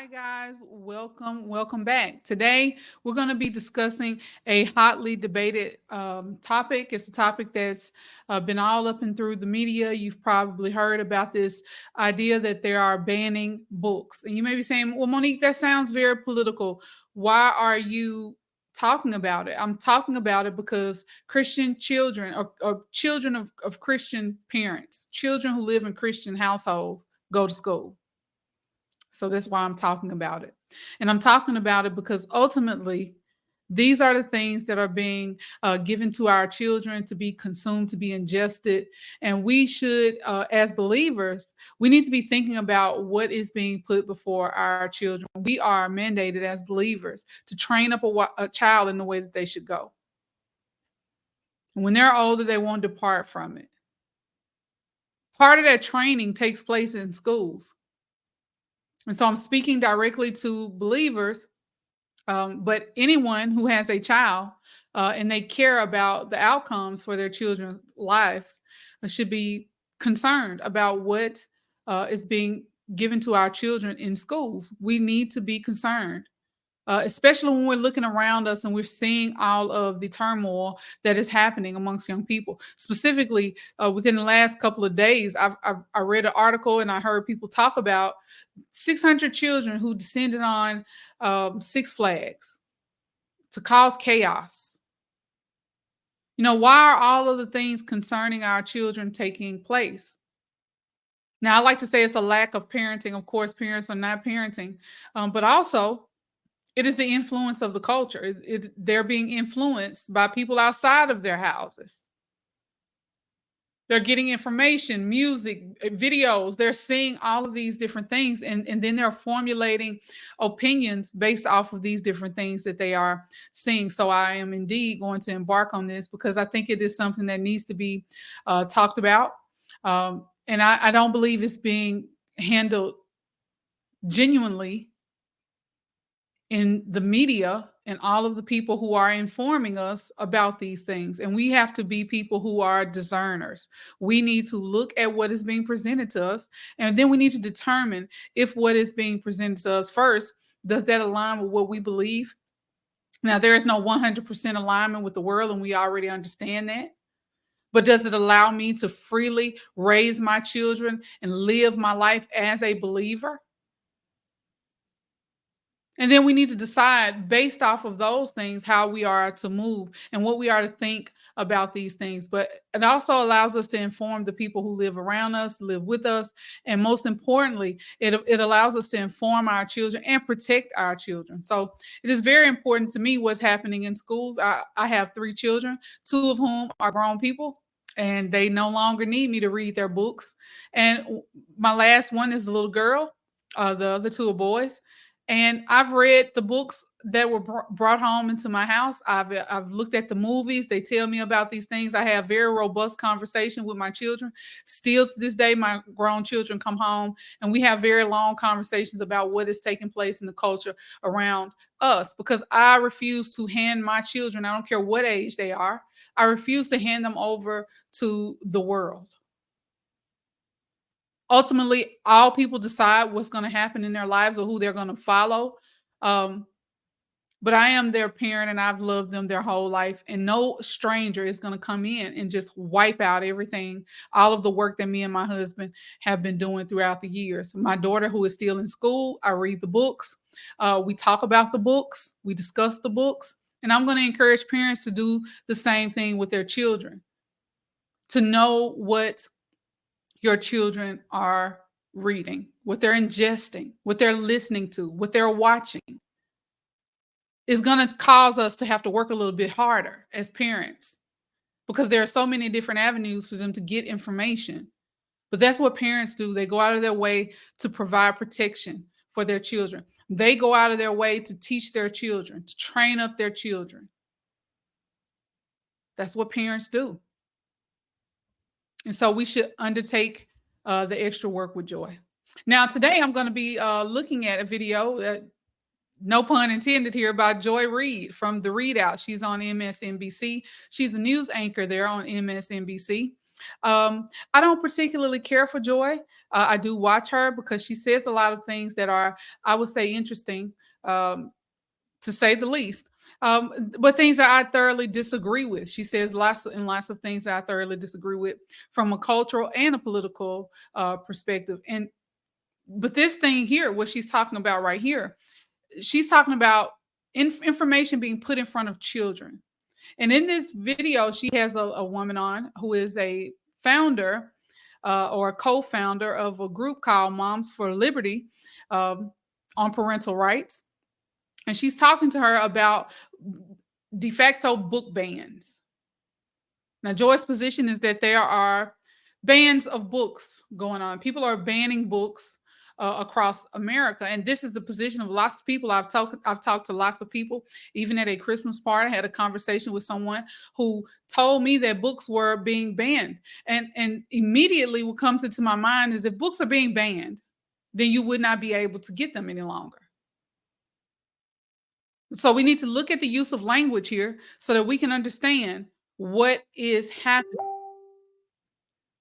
Hi, guys. Welcome back. Today, we're going to be discussing a hotly debated topic. It's a topic that's been all up and through the media. You've probably heard about this idea that they are banning books. And you may be saying, well, Monique, that sounds very political. Why are you talking about it? I'm talking about it because Christian children or children of Christian parents, children who live in Christian households, go to school. So that's why I'm talking about it. And I'm talking about it because ultimately, these are the things that are being given to our children to be consumed, to be ingested. And we should, as believers, we need to be thinking about what is being put before our children. We are mandated as believers to train up a child in the way that they should go. When they're older, they won't depart from it. Part of that training takes place in schools. And so I'm speaking directly to believers, but anyone who has a child and they care about the outcomes for their children's lives should be concerned about what is being given to our children in schools. We need to be concerned. Especially when we're looking around us and we're seeing all of the turmoil that is happening amongst young people. Specifically, within the last couple of days, I read an article and I heard people talk about 600 children who descended on Six Flags to cause chaos. You know, why are all of the things concerning our children taking place? Now, I like to say it's a lack of parenting. Of course, parents are not parenting, but also it is the influence of the culture. They're being influenced by people outside of their houses. They're getting information, music, videos. They're seeing all of these different things, and then they're formulating opinions based off of these different things that they are seeing. So I am indeed going to embark on this because I think it is something that needs to be talked about. And I don't believe it's being handled genuinely in the media and all of the people who are informing us about these things. And we have to be people who are discerners. We need to look at what is being presented to us, and then we need to determine if what is being presented to us first, does that align with what we believe? Now, there is no 100% alignment with the world, and we already understand that. But does it allow me to freely raise my children and live my life as a believer? And then we need to decide based off of those things how we are to move and what we are to think about these things. But it also allows us to inform the people who live around us, live with us. And most importantly, it allows us to inform our children and protect our children. So it is very important to me what's happening in schools. I have three children, two of whom are grown people. And they no longer need me to read their books. And my last one is a little girl. The other two are boys, and I've read the books that were brought home into my house. I've looked at the movies. They tell me about these things. I have very robust conversation with my children. Still to this day, my grown children come home and we have very long conversations about what is taking place in the culture around us, because I refuse to hand my children, I don't care what age they are, I refuse to hand them over to the world. Ultimately, all people decide what's going to happen in their lives or who they're going to follow. Um, but I am their parent and I've loved them their whole life. And no stranger is going to come in and just wipe out everything, all of the work that me and my husband have been doing throughout the years. My daughter, who is still in school, I read the books. We talk about the books, we discuss the books. And I'm going to encourage parents to do the same thing with their children, to know what your children are reading, what they're ingesting, what they're listening to, what they're watching, is going to cause us to have to work a little bit harder as parents, because there are so many different avenues for them to get information. But that's what parents do. They go out of their way to provide protection for their children. They go out of their way to teach their children, to train up their children. That's what parents do. And so we should undertake the extra work with joy. Now, today I'm going to be looking at a video, no pun intended here, by Joy Reid from the Reid Out. She's on MSNBC. She's a news anchor there on MSNBC. I don't particularly care for Joy. I do watch her because she says a lot of things that are, I would say, interesting, to say the least. But things that I thoroughly disagree with. She says lots and lots of things that I thoroughly disagree with from a cultural and a political perspective. But this thing here, what she's talking about right here, she's talking about information being put in front of children. And in this video, she has a woman on who is a founder or a co-founder of a group called Moms for Liberty, on parental rights. And she's talking to her about de facto book bans. Now, Joy's position is that there are bans of books going on. People are banning books across America, and this is the position of lots of people. I've talked to lots of people, even at a Christmas party. I had a conversation with someone who told me that books were being banned, and immediately what comes into my mind is if books are being banned, then you would not be able to get them any longer. So we need to look at the use of language here so that we can understand what is happening,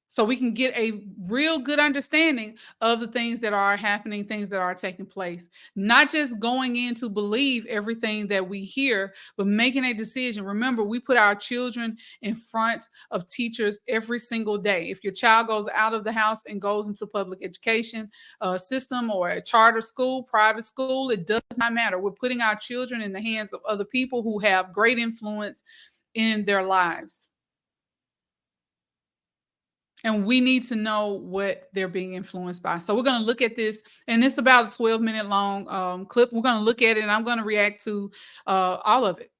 so we can get a real good understanding of the things that are happening, things that are taking place. Not just going in to believe everything that we hear, but making a decision. Remember, we put our children in front of teachers every single day. If your child goes out of the house and goes into public education system or a charter school, private school, it does not matter. We're putting our children in the hands of other people who have great influence in their lives. And we need to know what they're being influenced by. So we're going to look at this, and it's about a 12-minute long clip. We're going to look at it, and I'm going to react to all of it.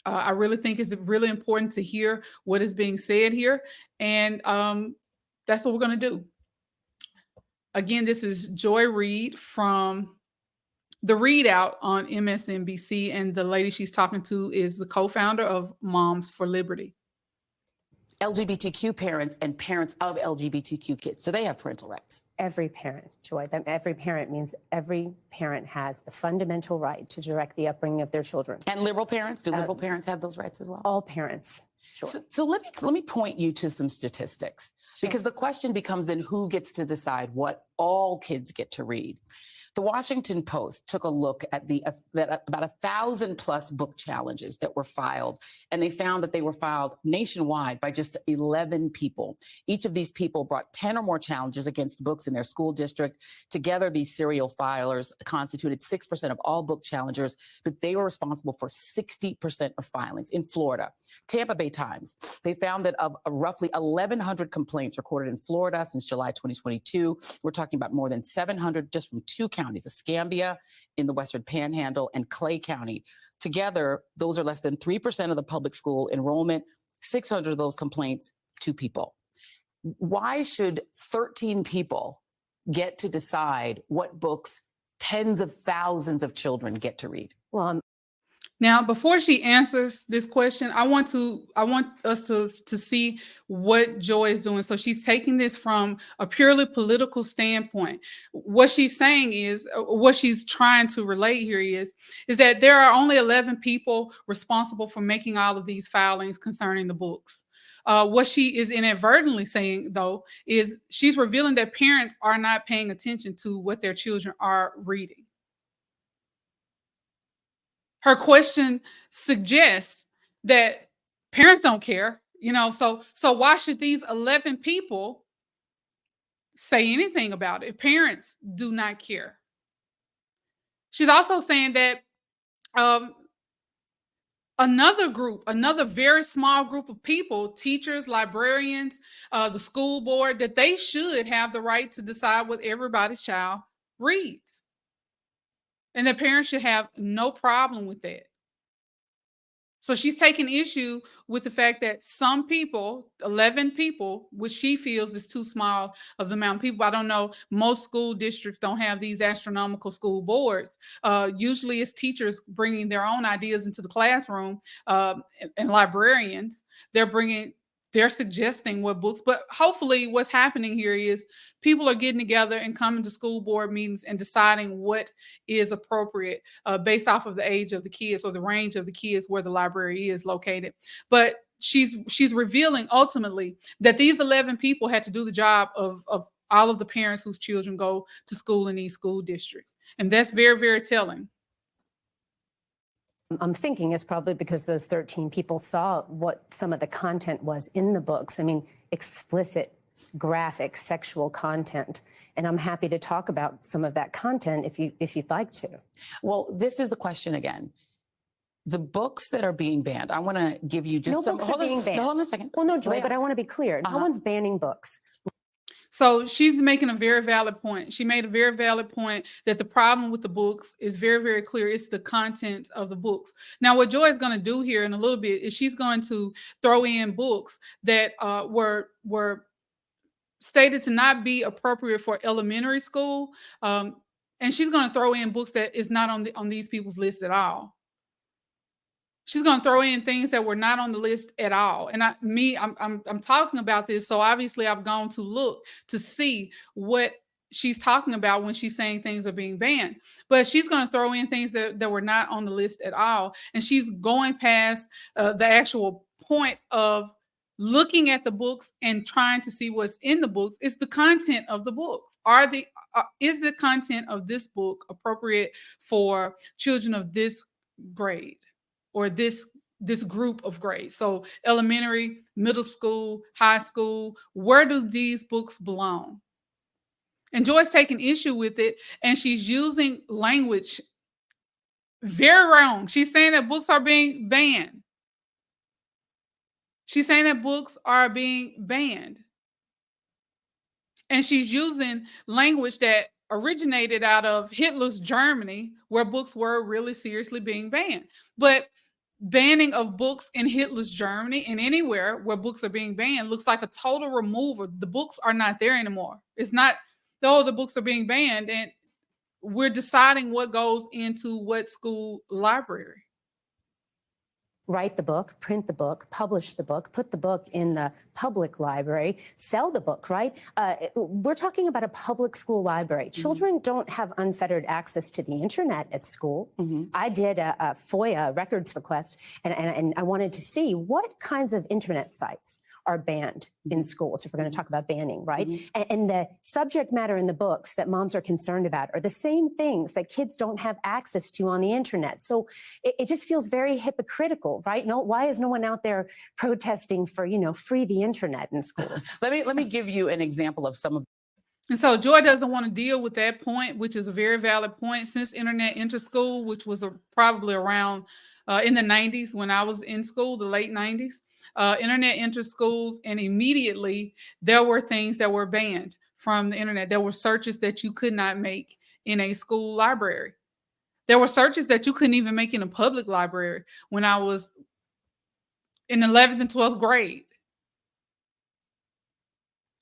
I really think it's really important to hear what is being said here, and that's what we're going to do. Again, this is Joy Reid from the Reid Out on MSNBC, and the lady she's talking to is the co-founder of Moms for Liberty. LGBTQ parents and parents of LGBTQ kids, do they have parental rights? Every parent, Joy. Every parent means every parent has the fundamental right to direct the upbringing of their children. And liberal parents? Do liberal parents have those rights as well? All parents, sure. So let me point you to some statistics, because the question becomes then who gets to decide what all kids get to read? The Washington Post took a look at about 1,000+ book challenges that were filed, and they found that they were filed nationwide by just 11 people. Each of these people brought 10 or more challenges against books in their school district. Together, these serial filers constituted 6% of all book challengers, but they were responsible for 60% of filings. In Florida, Tampa Bay Times, they found that of roughly 1,100 complaints recorded in Florida since July 2022, we're talking about more than 700 just from two counties, Escambia in the Western Panhandle and Clay County. Together, those are less than 3% of the public school enrollment, 600 of those complaints, 2 people. Why should 13 people get to decide what books tens of thousands of children get to read? Well, now, before she answers this question, I want us to see what Joy is doing. So she's taking this from a purely political standpoint. What she's saying is, what she's trying to relate here is that there are only 11 people responsible for making all of these filings concerning the books. What she is inadvertently saying, though, is she's revealing that parents are not paying attention to what their children are reading. Her question suggests that parents don't care, so why should these 11 people say anything about it if parents do not care? She's also saying that another very small group of people, teachers, librarians, the school board, that they should have the right to decide what everybody's child reads. And the parents should have no problem with that. So she's taking issue with the fact that some people, 11 people, which she feels is too small of the amount of people. I don't know. Most school districts don't have these astronomical school boards. Usually it's teachers bringing their own ideas into the classroom, and librarians. They're suggesting what books, but hopefully what's happening here is people are getting together and coming to school board meetings and deciding what is appropriate based off of the age of the kids or the range of the kids where the library is located. But she's revealing ultimately that these 11 people had to do the job of all of the parents whose children go to school in these school districts. And that's very, very telling. I'm thinking is probably because those 13 people saw what some of the content was in the books. I mean, explicit, graphic, sexual content. And I'm happy to talk about some of that content if you'd like to. Well, this is the question again. The books that are being banned, I want to give you just some. Books are being banned. No, hold on a second. Well, no, Joy, but I want to be clear. No one's banning books. So she's making a very valid point. She made a very valid point that the problem with the books is very, very clear. It's the content of the books. Now, what Joy is going to do here in a little bit is she's going to throw in books that were stated to not be appropriate for elementary school. And she's going to throw in books that is not on these people's list at all. She's going to throw in things that were not on the list at all. And I'm talking about this, so obviously I've gone to look to see what she's talking about when she's saying things are being banned. But she's going to throw in things that were not on the list at all. And she's going past the actual point of looking at the books and trying to see what's in the books. It's the content of the books. Is the content of this book appropriate for children of this grade? Or this group of grades. So elementary, middle school, high school, where do these books belong? And Joy's taking issue with it, and she's using language very wrong. She's saying that books are being banned. She's saying that books are being banned. And she's using language that originated out of Hitler's Germany, where books were really seriously being banned. But banning of books in Hitler's Germany and anywhere where books are being banned looks like a total removal. The books are not there anymore. It's not, though the books are being banned, and we're deciding what goes into what school library. Write the book, print the book, publish the book, put the book in the public library, sell the book, right? We're talking about a public school library. Children don't have unfettered access to the internet at school. I did a FOIA records request, and I wanted to see what kinds of internet sites are banned in schools, if we're going to talk about banning, right? And the subject matter in the books that moms are concerned about are the same things that kids don't have access to on the internet. So it just feels very hypocritical, right? No, why is no one out there protesting for, free the internet in schools? Let me give you an example of some of. And so Joy doesn't want to deal with that point, which is a very valid point. Since internet entered school, which was probably around in the 90s when I was in school, the late 90s, internet entered schools, and immediately there were things that were banned from the internet. There were searches that you could not make in a school library. There were searches that you couldn't even make in a public library when I was in 11th and 12th grade.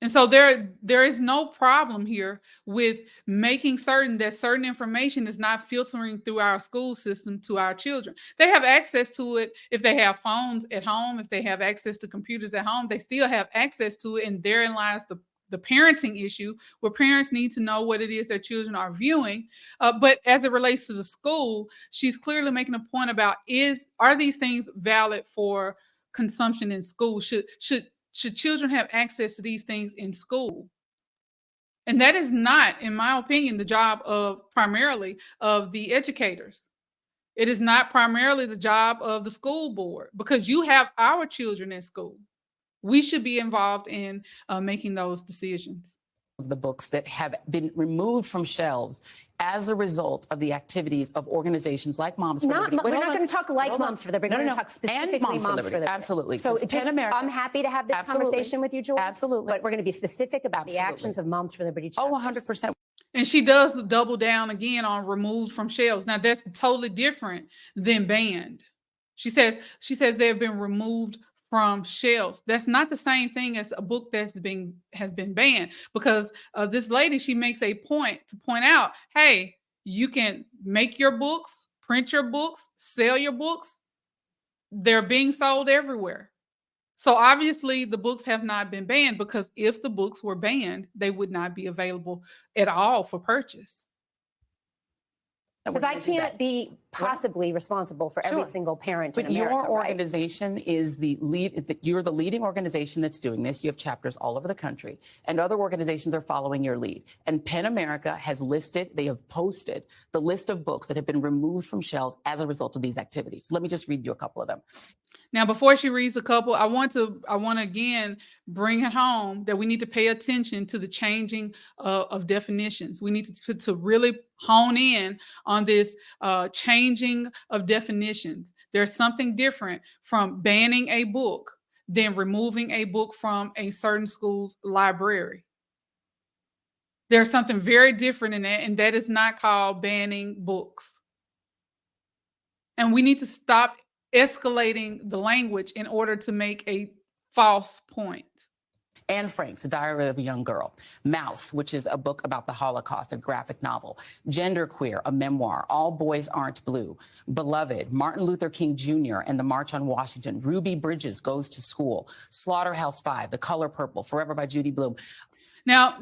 And so there is no problem here with making certain that certain information is not filtering through our school system to our children. They have access to it if they have phones at home, if they have access to computers at home, they still have access to it. And therein lies the parenting issue, where parents need to know what it is their children are viewing. But as it relates to the school, she's clearly making a point about are these things valid for consumption in school? Should children have access to these things in school? And that is not, in my opinion, the job primarily of the educators. It is not primarily the job of the school board, because you have our children in school. We should be involved in making those decisions. Of the books that have been removed from shelves as a result of the activities of organizations like Moms for Liberty. We're not going to talk like Moms for Liberty. We're going to talk specifically Moms for Liberty. Absolutely. So I'm happy to have this conversation with you, Joy. Absolutely. But we're going to be specific about the actions of Moms for Liberty chapters. Oh, 100%. And she does double down again on removed from shelves. Now, that's totally different than banned. She says they have been removed from shelves. That's not the same thing as a book has been banned, because this lady, she makes a point to point out, hey, you can make your books, print your books, sell your books. They're being sold everywhere. So obviously the books have not been banned, because if the books were banned, they would not be available at all for purchase. Because I can't be possibly responsible for every Sure. single parent But in America, your right? organization is the lead, you're the leading organization that's doing this. You have chapters all over the country, and other organizations are following your lead. And PEN America has listed, they have posted the list of books that have been removed from shelves as a result of these activities. Let me just read you a couple of them. Now, before she reads a couple, I want to again bring it home that we need to pay attention to the changing of definitions. We need to really hone in on this changing of definitions. There's something different from banning a book than removing a book from a certain school's library. There's something very different in that, and that is not called banning books. And we need to stop escalating the language in order to make a false point. Anne Frank's A Diary of a Young Girl. Mouse, which is a book about the Holocaust, a graphic novel. Genderqueer, a memoir. All Boys Aren't Blue. Beloved, Martin Luther King Jr. and the March on Washington. Ruby Bridges Goes to School. Slaughterhouse-Five, The Color Purple, Forever by Judy Blume. Now,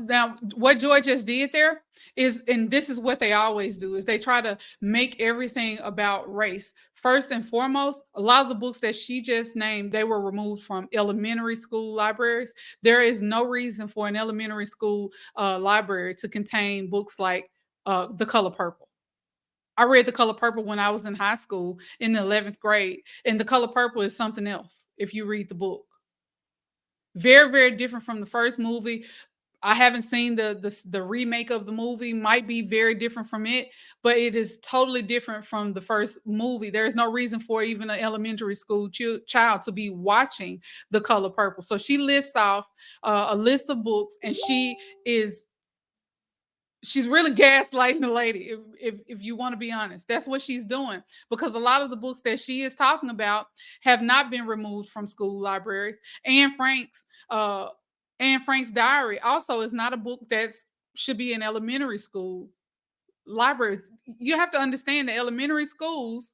what Joy just did there is, and this is what they always do, is they try to make everything about race. First and foremost, a lot of the books that she just named, they were removed from elementary school libraries. There is no reason for an elementary school library to contain books like The Color Purple. I read The Color Purple when I was in high school in the 11th grade, and The Color Purple is something else if you read the book. Very, very different from the first movie. I haven't seen the remake of the movie, might be very different from it, but it is totally different from the first movie. There is no reason for even an elementary school child to be watching The Color Purple. So she lists off a list of books, and she's really gaslighting the lady, if you want to be honest. That's what she's doing, because a lot of the books that she is talking about have not been removed from school libraries. Anne Frank's Diary also is not a book that should be in elementary school libraries. You have to understand that elementary schools,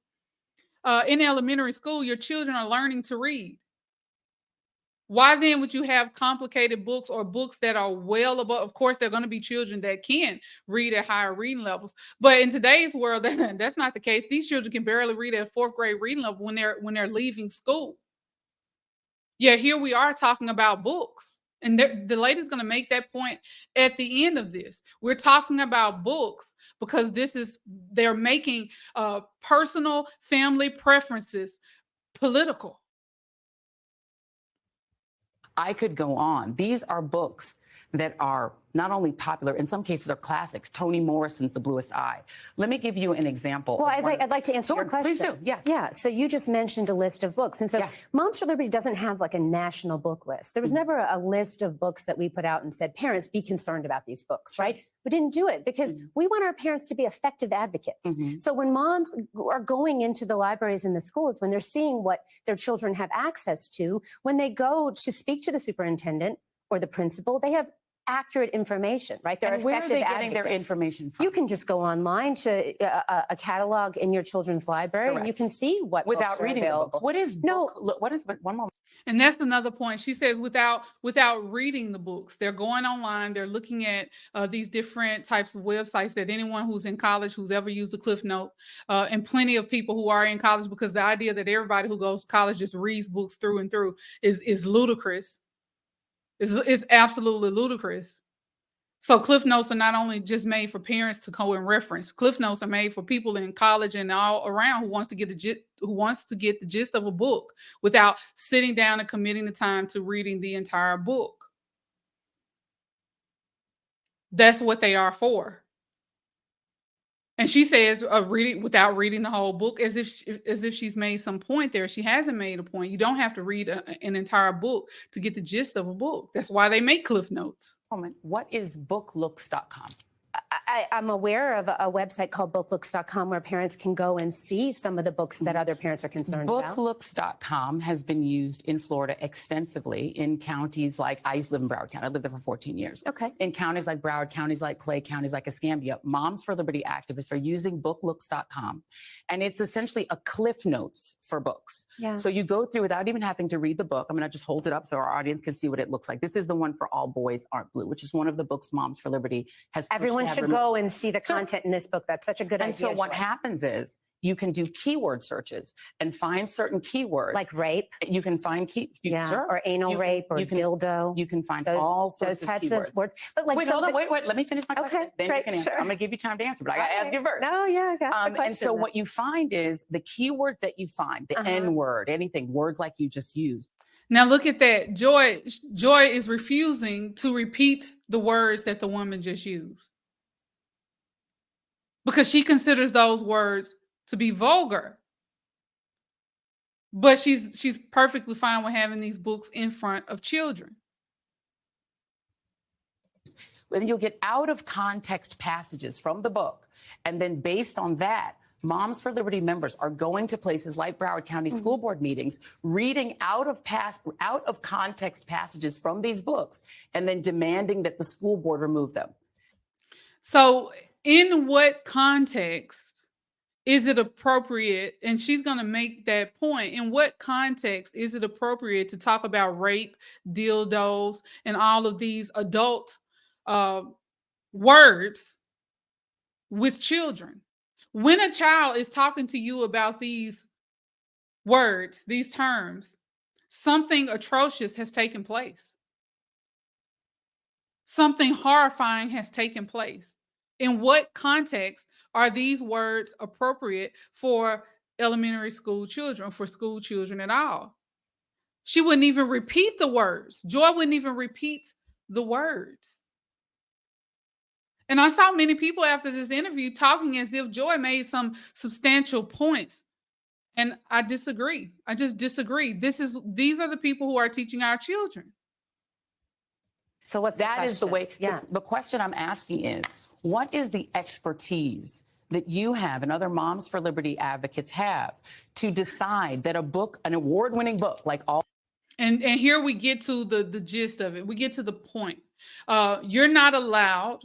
in elementary school, your children are learning to read. Why then would you have complicated books or books that are well above? Of course, there are going to be children that can read at higher reading levels, but in today's world, that's not the case. These children can barely read at a 4th grade reading level when they're leaving school. Yet here we are talking about books. And the lady's going to make that point at the end of this. We're talking about books because they're making personal family preferences political. I could go on. These are books that are not only popular, in some cases are classics. Toni Morrison's The Bluest Eye. Let me give you an example. Well, I'd like to answer your question. Please do. Yeah. Yeah. So you just mentioned a list of books. And so Moms for Liberty doesn't have like a national book list. There was never a list of books that we put out and said, parents, be concerned about these books, right? We didn't do it because we want our parents to be effective advocates. So when moms are going into the libraries and the schools, when they're seeing what their children have access to, when they go to speak to the superintendent or the principal, they have accurate information, right? And where are they getting their information from? You can just go online to a catalog in your children's library, and you can see what without books are reading available. the books. What is one moment? And that's another point. She says without reading the books, they're going online, they're looking at these different types of websites that anyone who's in college, who's ever used a Cliff Note, and plenty of people who are in college, because the idea that everybody who goes to college just reads books through and through is ludicrous. It's absolutely ludicrous. So Cliff Notes are not only just made for parents to go and reference. Cliff Notes are made for people in college and all around who wants to get the gist of a book without sitting down and committing the time to reading the entire book. That's what they are for. And she says, reading without reading the whole book, as if she's made some point there. She hasn't made a point. You don't have to read an entire book to get the gist of a book. That's why they make Cliff Notes. What is booklooks.com? I'm aware of a website called booklooks.com where parents can go and see some of the books that other parents are concerned about. Booklooks.com has been used in Florida extensively in counties like, I used to live in Broward County. I lived there for 14 years. Okay. In counties like Broward, counties like Clay, counties like Escambia, Moms for Liberty activists are using booklooks.com. And it's essentially a Cliff Notes for books. Yeah. So you go through without even having to read the book. I'm going to just hold it up so our audience can see what it looks like. This is the one for All Boys Aren't Blue, which is one of the books Moms for Liberty has pushed. Everyone should remove. go and see the So- content in this book. That's such a good idea. And so what Joy. happens is you can do keyword searches and find certain keywords. Like rape, you can find sure. or anal rape, or you can, dildo. You can find those, all sorts those types of keywords. of words. But like, Wait, hold on, wait. Let me finish my question. Okay, Then great, you can answer. sure. I'm going to give you time to answer, but I got to ask you first. No, yeah, I got the question. And so what you find is the keywords that you find, the N word, anything, words like you just used. Now look at that. Joy is refusing to repeat the words that the woman just used, because she considers those words to be vulgar. But she's perfectly fine with having these books in front of children. Then you'll get out of context passages from the book. And then based on that, Moms for Liberty members are going to places like Broward County School Board meetings, reading out of context passages from these books, and then demanding that the school board remove them. So in what context is it appropriate? And she's going to make that point. In what context is it appropriate to talk about rape, dildos, and all of these adult words with children? When a child is talking to you about these words, these terms, something atrocious has taken place. Something horrifying has taken place. In what context are these words appropriate for elementary school children, for school children at all? She wouldn't even repeat the words. Joy wouldn't even repeat the words. And I saw many people after this interview talking as if Joy made some substantial points. And I disagree. I just disagree. These are the people who are teaching our children. So what's that is the way. Yeah. The question I'm asking is, what is the expertise that you have and other Moms for Liberty advocates have to decide that a book, an award-winning book like all. And here we get to the gist of it. We get to the point. You're not allowed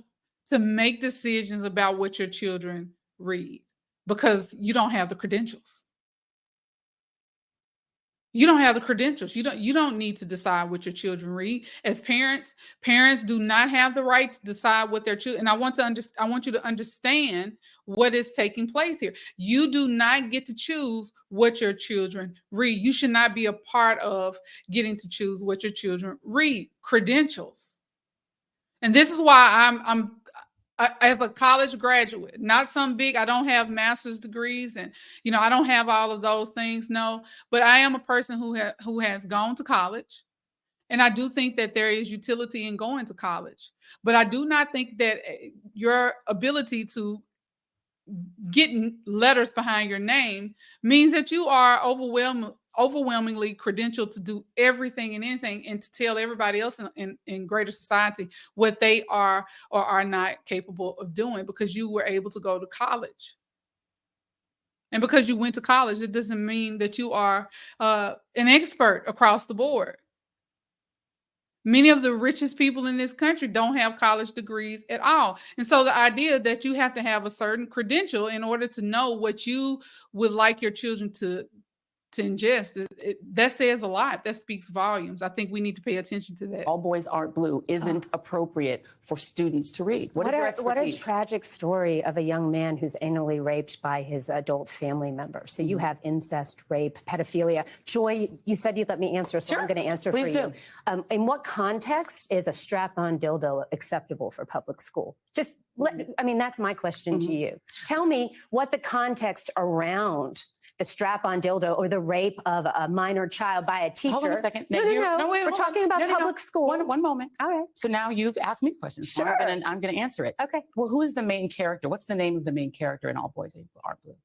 to make decisions about what your children read because you don't have the credentials. You don't have the credentials. You don't need to decide what your children read. As parents do not have the right to decide what their children. And I want you to understand what is taking place here. You do not get to choose what your children read. You should not be a part of getting to choose what your children read. Credentials. And this is why I'm as a college graduate, not some big, I don't have master's degrees and, I don't have all of those things. No, but I am a person who has gone to college. And I do think that there is utility in going to college, but I do not think that your ability to get letters behind your name means that you are overwhelmingly credentialed to do everything and anything and to tell everybody else in greater society what they are or are not capable of doing because you were able to go to college. And because you went to college, it doesn't mean that you are an expert across the board. Many of the richest people in this country don't have college degrees at all. And so the idea that you have to have a certain credential in order to know what you would like your children to ingest, that says a lot. That speaks volumes. I think we need to pay attention to that. All Boys Aren't Blue isn't appropriate for students to read. What is your expertise? What a tragic story of a young man who's anally raped by his adult family member. So you have incest, rape, pedophilia. Joy, you said you'd let me answer, so I'm going to answer Please for do. you. In what context is a strap-on dildo acceptable for public school? That's my question to you. Tell me what the context around the strap-on dildo or the rape of a minor child by a teacher. Hold on a second. No, we're talking about public school. One moment. All right. So now you've asked me questions. Sure. I'm going to answer it. Okay. Well, who is the main character? What's the name of the main character in All Boys Aren't Blue?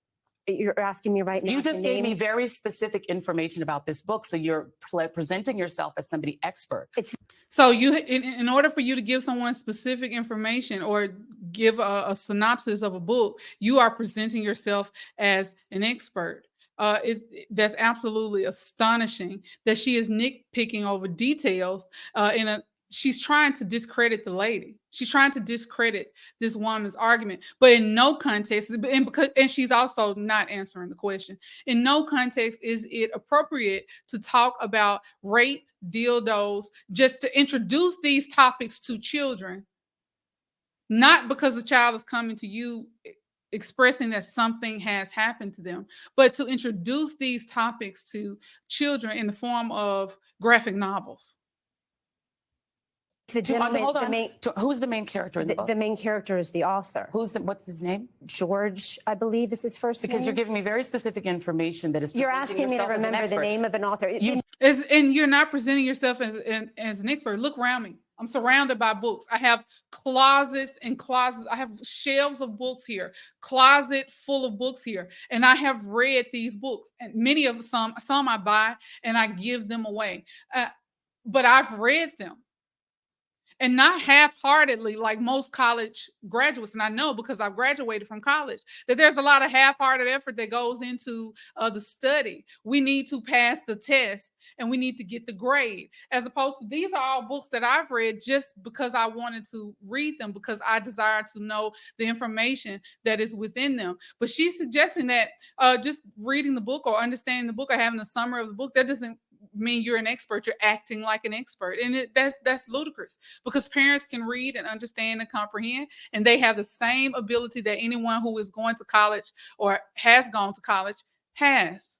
You're asking me right now. You just gave me very specific information about this book, so you're presenting yourself as somebody expert. So in order for you to give someone specific information or give a synopsis of a book, you are presenting yourself as an expert. That's absolutely astonishing that she is nitpicking over details she's trying to discredit the lady. She's trying to discredit this woman's argument, but in no context, and she's also not answering the question. In no context is it appropriate to talk about rape, dildos, just to introduce these topics to children not because the child is coming to you expressing that something has happened to them, but to introduce these topics to children in the form of graphic novels. The gentleman, hold the on. main, Who's the main character in the book? the main character is the author. What's his name? George, I believe, is his first Because name. you're giving me very specific information that is You're presenting asking me to yourself as an remember the expert. name of an author. And you're not presenting yourself as an expert. Look around me. I'm surrounded by books. I have closets and closets. I have shelves of books here, closet full of books here. And I have read these books. And many of some I buy and I give them away. But I've read them. And not half-heartedly like most college graduates. And I know because I've graduated from college that there's a lot of half-hearted effort that goes into the study. We need to pass the test and we need to get the grade, as opposed to these are all books that I've read just because I wanted to read them, because I desire to know the information that is within them. But she's suggesting that just reading the book or understanding the book or having a summary of the book, that doesn't mean you're an expert. You're acting like an expert, and that's ludicrous, because parents can read and understand and comprehend, and they have the same ability that anyone who is going to college or has gone to college has.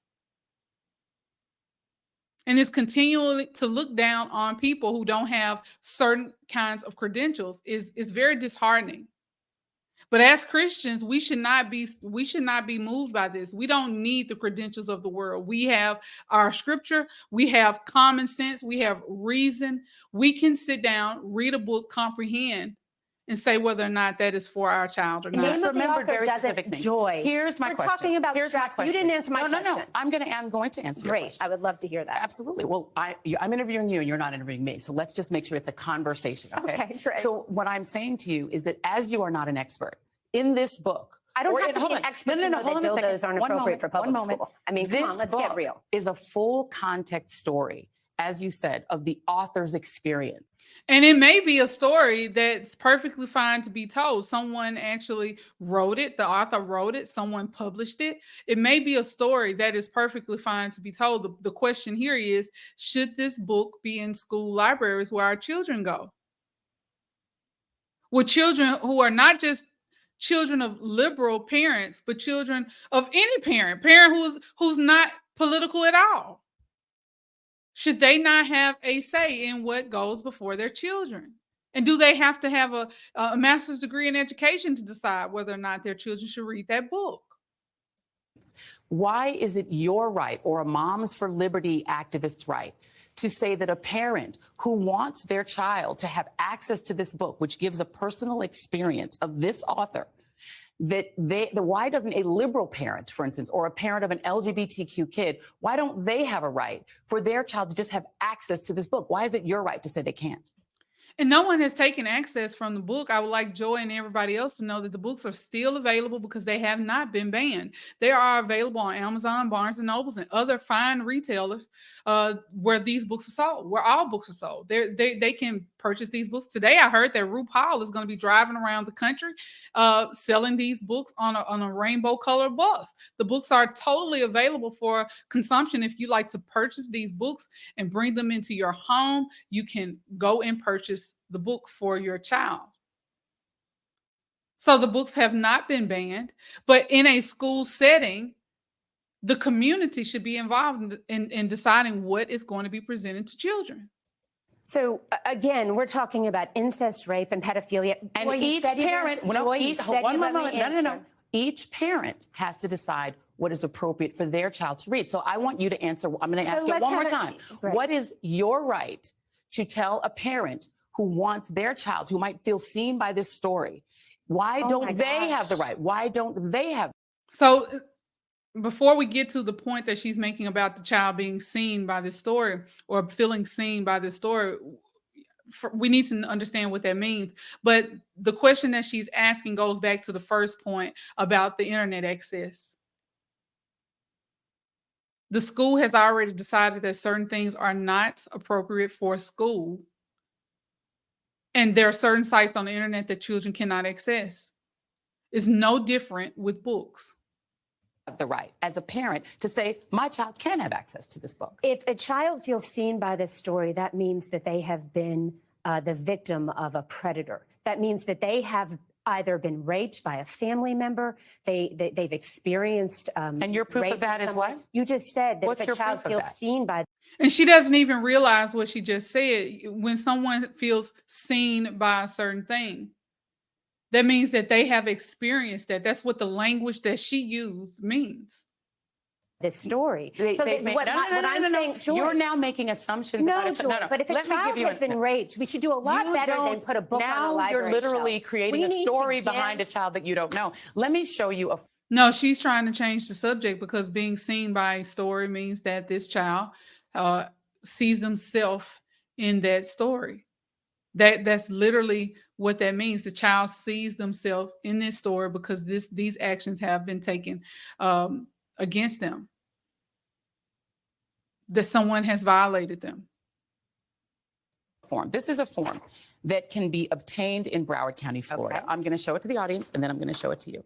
And it's continually to look down on people who don't have certain kinds of credentials is very disheartening. But as Christians, we should not be moved by this. We don't need the credentials of the world. We have our scripture, we have common sense, we have reason. We can sit down, read a book, comprehend, and say whether or not that is for our child or The not. name of the remember author very doesn't specific things. Joy. Here's my We're question. talking about Here's my You question. didn't answer my question. No. I'm going to answer your Great. question. I would love to hear that. Absolutely. Well, I'm interviewing you and you're not interviewing me. So let's just make sure it's a conversation. Okay, great. So what I'm saying to you is that as you are not an expert in this book, I don't or have in- to hold be on. an expert to know hold that on a second. dildos aren't One appropriate moment, for public one moment. school. I mean, This come on, let's get book real. is a full context story, as you said, of the author's experience. And it may be a story that's perfectly fine to be told. Someone actually wrote it, the author wrote it, someone published it. It may be a story that is perfectly fine to be told. The question here is, should this book be in school libraries where our children go? With children who are not just children of liberal parents, but children of any parent who's not political at all. Should they not have a say in what goes before their children? And do they have to have a master's degree in education to decide whether or not their children should read that book? Why is it your right, or a Moms for Liberty activist's right, to say that a parent who wants their child to have access to this book, which gives a personal experience of this author, why doesn't a liberal parent, for instance, or a parent of an LGBTQ kid, why don't they have a right for their child to just have access to this book? Why is it your right to say they can't? And no one has taken access from the book. I would like Joy and everybody else to know that the books are still available because they have not been banned. They are available on Amazon, Barnes & Nobles, and other fine retailers where these books are sold, where all books are sold. They can purchase these books. Today, I heard that RuPaul is going to be driving around the country selling these books on a rainbow-colored bus. The books are totally available for consumption. If you like to purchase these books and bring them into your home, you can go and purchase the book for your child. So the books have not been banned, but in a school setting, the community should be involved in deciding what is going to be presented to children. So again, we're talking about incest, rape, and pedophilia. And Joy, each parent, each parent has to decide what is appropriate for their child to read. So I want you to answer. I'm going to ask you one more time. What is your right to tell a parent who wants their child, who might feel seen by this story? Why don't they have the right? Why don't they have? So before we get to the point that she's making about the child being seen by this story or feeling seen by this story, we need to understand what that means. But the question that she's asking goes back to the first point about the internet access. The school has already decided that certain things are not appropriate for school. And there are certain sites on the internet that children cannot access. It's no different with books. Have the right as a parent to say, my child can have access to this book. If a child feels seen by this story, that means that they have been the victim of a predator. That means that they have either been raped by a family member, they've experienced and your proof rape of that from is someone. what? You just said that What's if your a child proof of feels that? seen by And she doesn't even realize what she just said. When someone feels seen by a certain thing, that means that they have experienced that. That's what the language that she used means. this story. They that make- what no, no, what no, I'm no, no. saying, Joy, You're now making assumptions no, about it. Joy, No, no. but if a Let me child give you has been raped, we should do a lot You better than don't- put a book on a now library you're literally shelf. creating We a need to story behind a give- child that you don't know. Let me show you a No, she's trying to change the subject because being seen by a story means that this child sees themselves in that story. That's literally what that means. The child sees themselves in this story because these actions have been taken against them. That someone has violated them. form. This is a form that can be obtained in Broward County, Florida. Okay. I'm going to show it to the audience, and then I'm going to show it to you.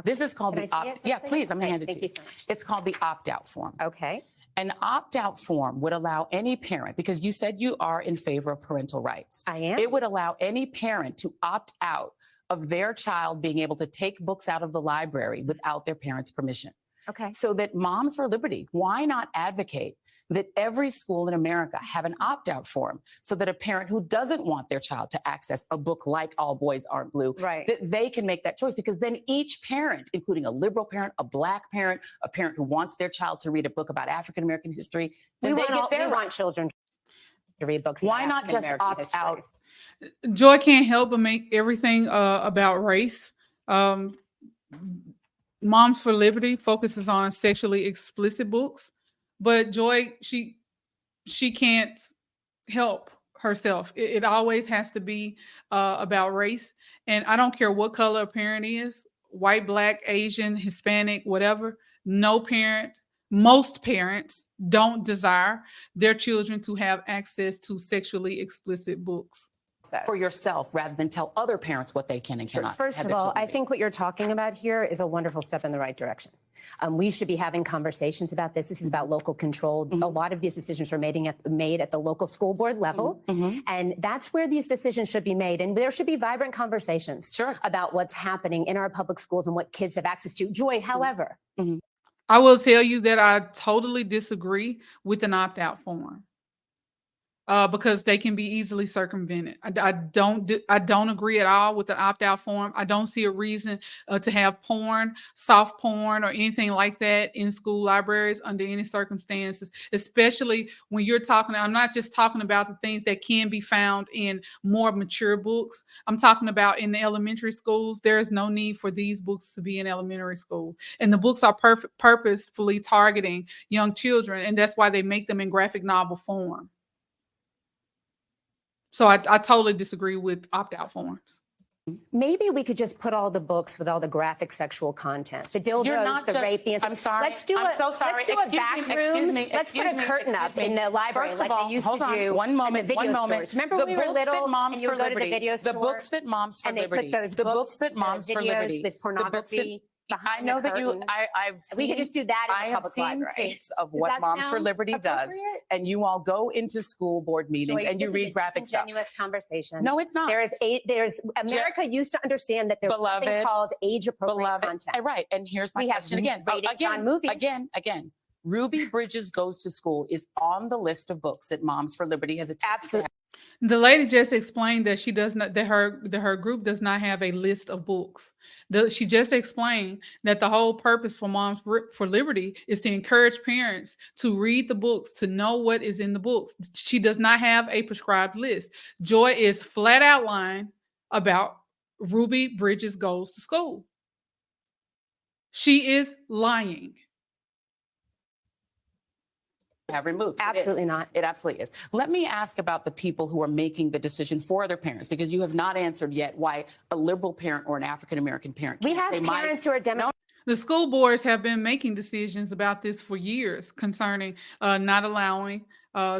This is called Can the I see it opt. for a Yeah, second? please. I'm going to Okay, hand it to thank you. you so much. It's called the opt-out form. Okay. An opt-out form would allow any parent, because you said you are in favor of parental rights. I am. It would allow any parent to opt out of their child being able to take books out of the library without their parents' permission. Okay. So that Moms for Liberty, why not advocate that every school in America have an opt-out form so that a parent who doesn't want their child to access a book like All Boys Aren't Blue, Right. that they can make that choice, because then each parent, including a liberal parent, a Black parent, a parent who wants their child to read a book about African American history, then they get their we want rights. children to read books. Why about not just African-American opt out? histories. Joy can't help but make everything about race. Moms for Liberty focuses on sexually explicit books, but Joy, she can't help herself. It always has to be about race, and I don't care what color a parent is, white, Black, Asian, Hispanic, whatever. No parent, most parents don't desire their children to have access to sexually explicit books. For yourself, rather than tell other parents what they can and cannot. First have of their all, children I read. think what you're talking about here is a wonderful step in the right direction. We should be having conversations about this. This is about local control. A lot of these decisions are made at the local school board level, and that's where these decisions should be made. And there should be vibrant conversations about what's happening in our public schools and what kids have access to. Joy, however. I will tell you that I totally disagree with an opt-out form. Because they can be easily circumvented. I don't agree at all with the opt-out form. I don't see a reason to have porn, soft porn, or anything like that in school libraries under any circumstances, especially when you're talking. I'm not just talking about the things that can be found in more mature books. I'm talking about in the elementary schools. There is no need for these books to be in elementary school. And the books are purposefully targeting young children, and that's why they make them in graphic novel form. So I totally disagree with opt-out forms. Maybe we could just put all the books with all the graphic sexual content, the dildos, the rape, the incest. I'm sorry. Let's do I'm so sorry. Let's do a back room. Let's put a curtain up in the library First like of all, they used hold to on. do One moment. in the video stores. Remember the when we were books little that Moms and you for would go to the Liberty, video store? the books that Moms for and they Liberty, put those the books that the Moms for videos Liberty, with pornography. I know that you. I've seen. We could just do that in I the have public seen library. tapes of Does what that Moms for sound Liberty does, appropriate? and you all go into school board meetings Joy, and you this read is a graphic stuff. disingenuous conversation. No, it's not. There's America used to understand that there's something called age-appropriate content. Right, and here's my question again. ratings on movies. Again. Ruby Bridges Goes to School is on the list of books that Moms for Liberty has attempted. Absolutely. The lady just explained that she does not, that her group does not have a list of books. She just explained that the whole purpose for Moms for Liberty is to encourage parents to read the books, to know what is in the books. She does not have a prescribed list. Joy is flat out lying about Ruby Bridges Goes to School. She is lying. Have removed. Absolutely not. It absolutely is. Let me ask about the people who are making the decision for other parents, because you have not answered yet why a liberal parent or an African American parent We can't have say parents who are Democrats. The school boards have been making decisions about this for years concerning not allowing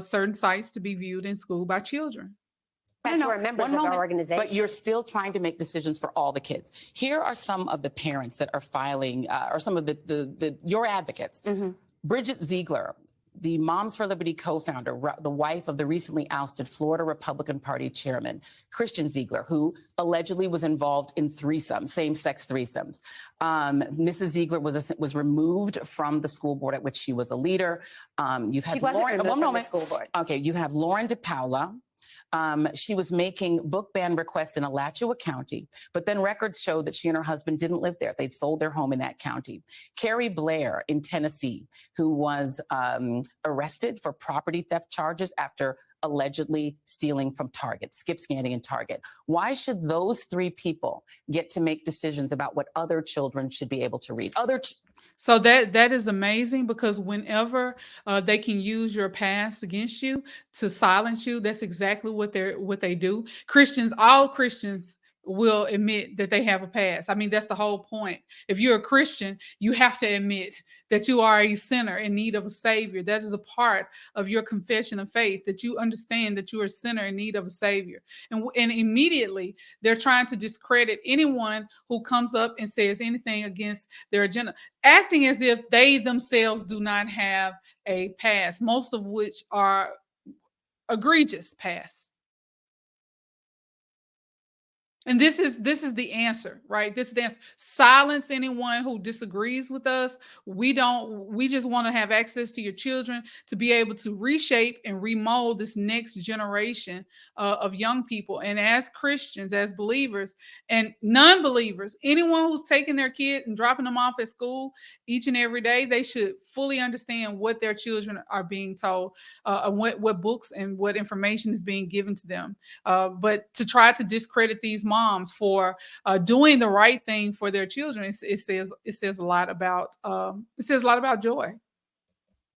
certain sites to be viewed in school by children. Who are members of our organization. But you're still trying to make decisions for all the kids. Here are some of the parents that are filing, or some of your advocates. Bridget Ziegler, the Moms for Liberty co-founder, the wife of the recently ousted Florida Republican Party chairman, Christian Ziegler, who allegedly was involved in threesomes, same-sex threesomes. Mrs. Ziegler was removed from the school board at which she was a leader. You've had She wasn't Lauren, removed one from the moment. school board. Okay, you have Lauren DePaula. She was making book ban requests in Alachua County, but then records show that she and her husband didn't live there. They'd sold their home in that county. Carrie Blair in Tennessee, who was arrested for property theft charges after allegedly stealing from Target, skip scanning in Target. Why should those three people get to make decisions about what other children should be able to read? So that is amazing, because whenever they can use your past against you to silence you, that's exactly what they do. All Christians will admit that they have a past. I mean, that's the whole point. If you're a Christian, you have to admit that you are a sinner in need of a savior. That is a part of your confession of faith, that you understand that you are a sinner in need of a savior. And immediately they're trying to discredit anyone who comes up and says anything against their agenda, acting as if they themselves do not have a past, most of which are egregious pasts. And this is the answer, right? This is the answer. Silence anyone who disagrees with us. We just want to have access to your children to be able to reshape and remold this next generation of young people. And as Christians, as believers and non-believers, anyone who's taking their kid and dropping them off at school each and every day, they should fully understand what their children are being told, what books and what information is being given to them. But to try to discredit these moms for doing the right thing for their children, it says a lot about Joy.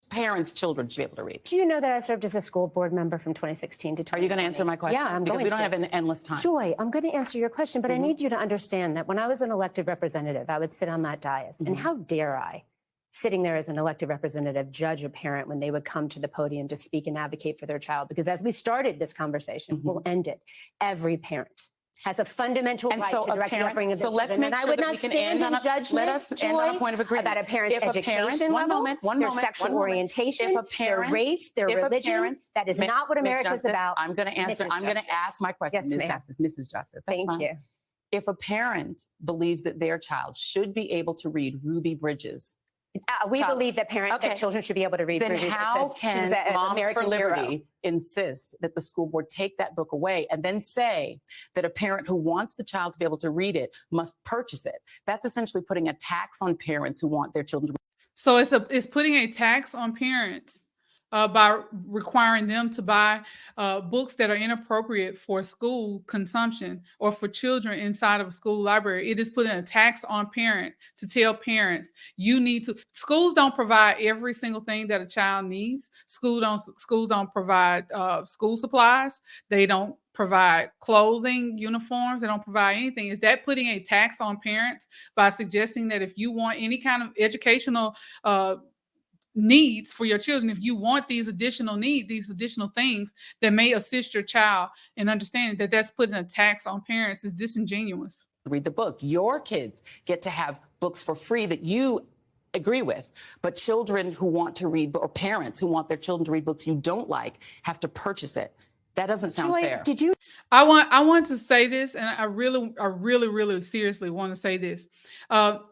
Parents' children should be able to read. Do you know that I served as a school board member from 2016 to 2020? Are you going to answer my question? Yeah, I'm because going we don't to. have an endless time. Joy, I'm going to answer your question, but I need you to understand that when I was an elected representative, I would sit on that dais, and how dare I, sitting there as an elected representative, judge a parent when they would come to the podium to speak and advocate for their child? Because as we started this conversation, we'll end it. Every parent has a fundamental right to direct the upbringing of their children. And I would not stand in judgment, let us end on a point of agreement. About a parent's education level, their sexual orientation, their race, their religion. That is not what America is about. I'm going to answer. I'm going to ask my question, Yes, Ms. Justice. Mrs. Justice. Thank you. If a parent believes that their child should be able to read Ruby Bridges, we believe that that children should be able to read. Then Ruby how Bridges. can She's Moms American for Liberty hero. insist that the school board take that book away and then say that a parent who wants the child to be able to read it must purchase it? That's essentially putting a tax on parents who want their children to read. So it's putting a tax on parents by requiring them to buy books that are inappropriate for school consumption or for children inside of a school library. It is putting a tax on parents to tell parents, you need to. Schools don't provide every single thing that a child needs. Schools don't provide school supplies. They don't provide clothing, uniforms. They don't provide anything. Is that putting a tax on parents by suggesting that if you want any kind of educational needs for your children, if you want these additional needs, these additional things that may assist your child in understanding that that's putting a tax on parents, is disingenuous. Read the book. Your kids get to have books for free that you agree with, but children who want to read, or parents who want their children to read books you don't like, have to purchase it. That doesn't sound fair. Did you? I want to say this, and I really seriously want to say this.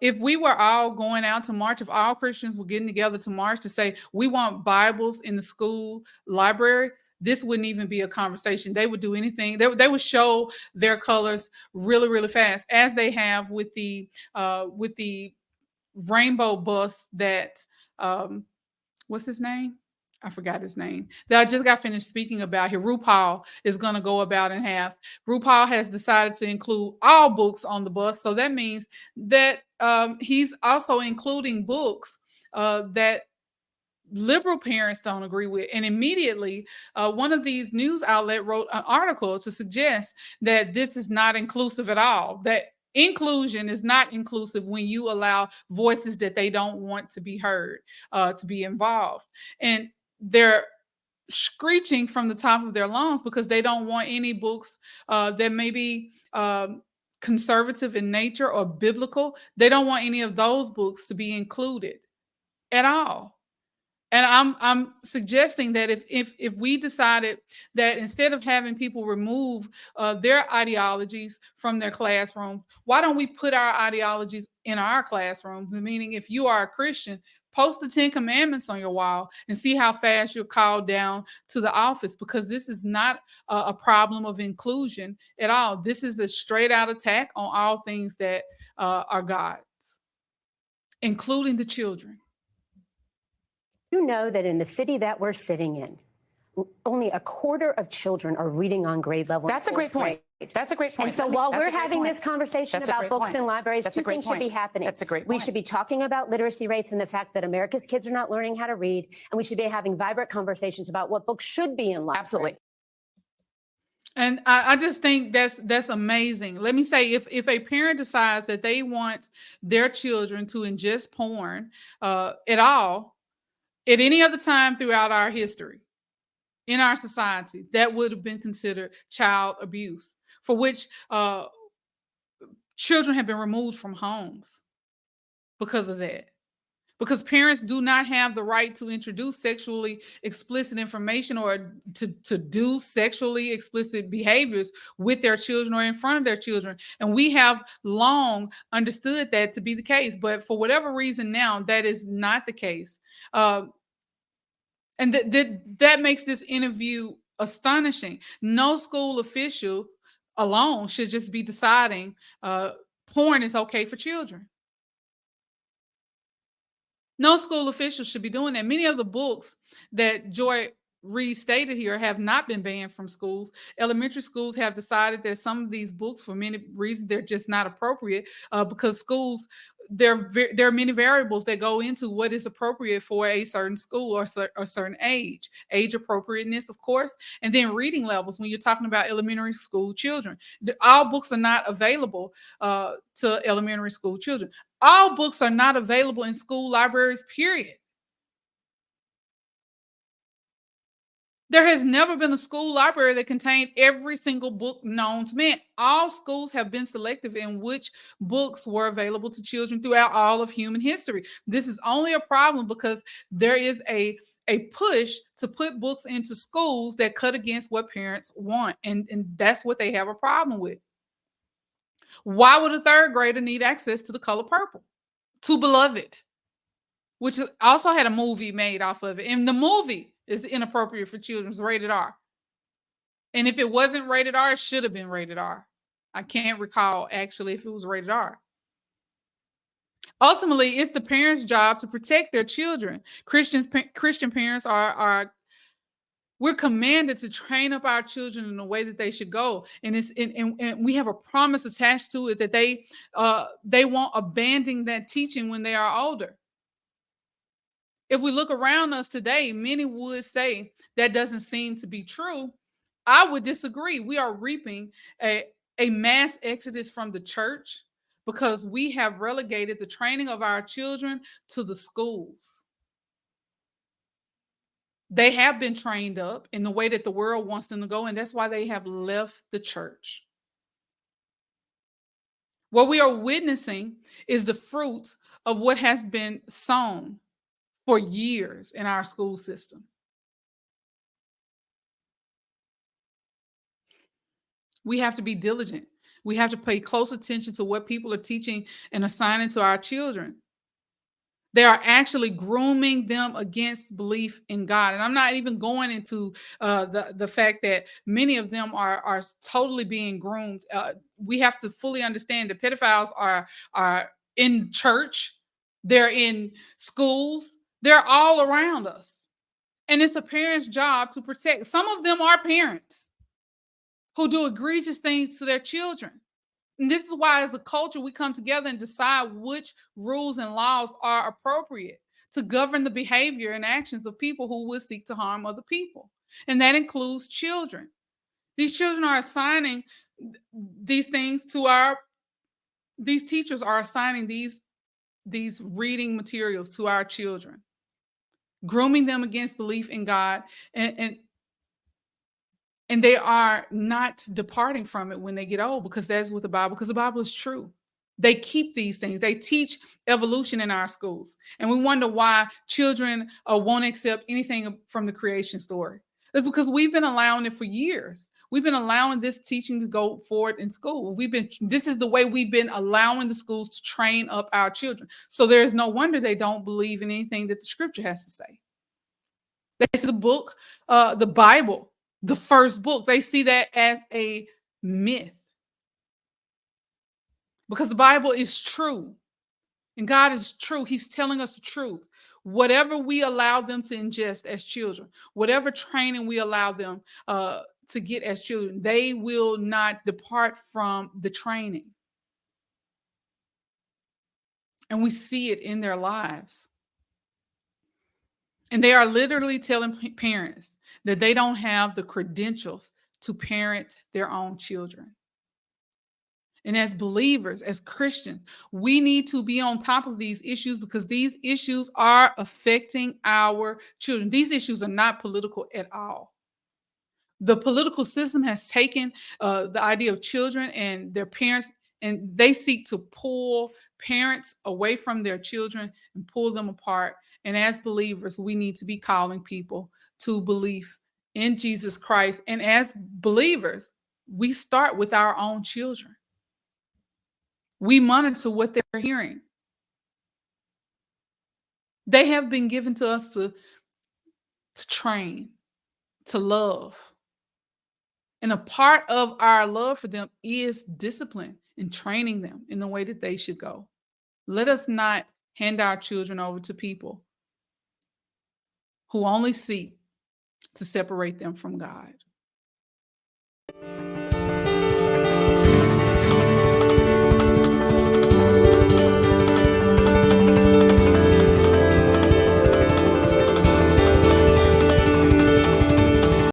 If we were all going out to march, if all Christians were getting together to march to say we want Bibles in the school library, this wouldn't even be a conversation. They would do anything. They would show their colors really fast, as they have with the rainbow bus that what's his name? I forgot his name, that I just got finished speaking about here. RuPaul is going to go about in half. RuPaul has decided to include all books on the bus. So that means that he's also including books that liberal parents don't agree with. And immediately, one of these news outlets wrote an article to suggest that this is not inclusive at all, that inclusion is not inclusive when you allow voices that they don't want to be heard to be involved. And they're screeching from the top of their lungs because they don't want any books that may be conservative in nature or biblical. They don't want any of those books to be included at all. And I'm suggesting that if we decided that instead of having people remove their ideologies from their classrooms, why don't we put our ideologies in our classrooms? Meaning, if you are a Christian, post the 10 Commandments on your wall and see how fast you're called down to the office, because this is not a problem of inclusion at all. This is a straight out attack on all things that are God's, including the children. You know that in the city that we're sitting in, only a quarter of children are reading on grade level. That's a great point. That's a great point. And so while we're having this conversation about books and libraries, two things should be happening. That's a great point. We should be talking about literacy rates and the fact that America's kids are not learning how to read, and we should be having vibrant conversations about what books should be in libraries. Absolutely. And I just think that's amazing. Let me say, if a parent decides that they want their children to ingest porn at all, at any other time throughout our history, in our society, that would have been considered child abuse, for which children have been removed from homes because of that. Because parents do not have the right to introduce sexually explicit information or to do sexually explicit behaviors with their children or in front of their children. And we have long understood that to be the case. But for whatever reason now, that is not the case. And that makes this interview astonishing. No school official alone should just be deciding porn is okay for children. No school official should be doing that. Many of the books that Joy Reid stated here have not been banned from schools. Elementary schools have decided that some of these books, for many reasons, they're just not appropriate because schools, there are many variables that go into what is appropriate for a certain school or a certain age appropriateness, of course, and then reading levels when you're talking about elementary school children. All books are not available to elementary school children. All books are not available in school libraries, period. There has never been a school library that contained every single book known to man. All schools have been selective in which books were available to children throughout all of human history. This is only a problem because there is a push to put books into schools that cut against what parents want. And that's what they have a problem with. Why would a third grader need access to The Color Purple? To Beloved, which also had a movie made off of it. And the movie is inappropriate for children. It's rated R. And if it wasn't rated R, it should have been rated R. I can't recall actually if it was rated R. Ultimately, it's the parents' job to protect their children. Christian parents we're commanded to train up our children in the way that they should go. And and we have a promise attached to it that they won't abandon that teaching when they are older. If we look around us today, many would say that doesn't seem to be true. I would disagree. We are reaping a mass exodus from the church because we have relegated the training of our children to the schools. They have been trained up in the way that the world wants them to go, and that's why they have left the church. What we are witnessing is the fruit of what has been sown for years in our school system. We have to be diligent. We have to pay close attention to what people are teaching and assigning to our children. They are actually grooming them against belief in God. And I'm not even going into the fact that many of them are totally being groomed. We have to fully understand that pedophiles are in church. They're in schools. They're all around us. And it's a parent's job to protect. Some of them are parents who do egregious things to their children. And this is why, as a culture, we come together and decide which rules and laws are appropriate to govern the behavior and actions of people who would seek to harm other people. And that includes children. These children are assigning these things to these teachers are assigning these reading materials to our children, grooming them against belief in God, and they are not departing from it when they get old, because that's what because the Bible is true. They keep these things. They teach evolution in our schools. And we wonder why children won't accept anything from the creation story. It's because we've been allowing it for years. We've been allowing this teaching to go forward in school. This is the way we've been allowing the schools to train up our children. So there's no wonder they don't believe in anything that the scripture has to say. They see the book, the Bible, the first book, they see that as a myth. Because the Bible is true. And God is true. He's telling us the truth. Whatever we allow them to ingest as children, whatever training we allow them to get as children, they will not depart from the training. And we see it in their lives. And they are literally telling parents that they don't have the credentials to parent their own children. And as believers, as Christians, we need to be on top of these issues because these issues are affecting our children. These issues are not political at all. The political system has taken the idea of children and their parents, and they seek to pull parents away from their children and pull them apart. And as believers, we need to be calling people to belief in Jesus Christ. And as believers, we start with our own children. We monitor what they're hearing. They have been given to us to train, to love. And a part of our love for them is discipline and training them in the way that they should go. Let us not hand our children over to people who only seek to separate them from God.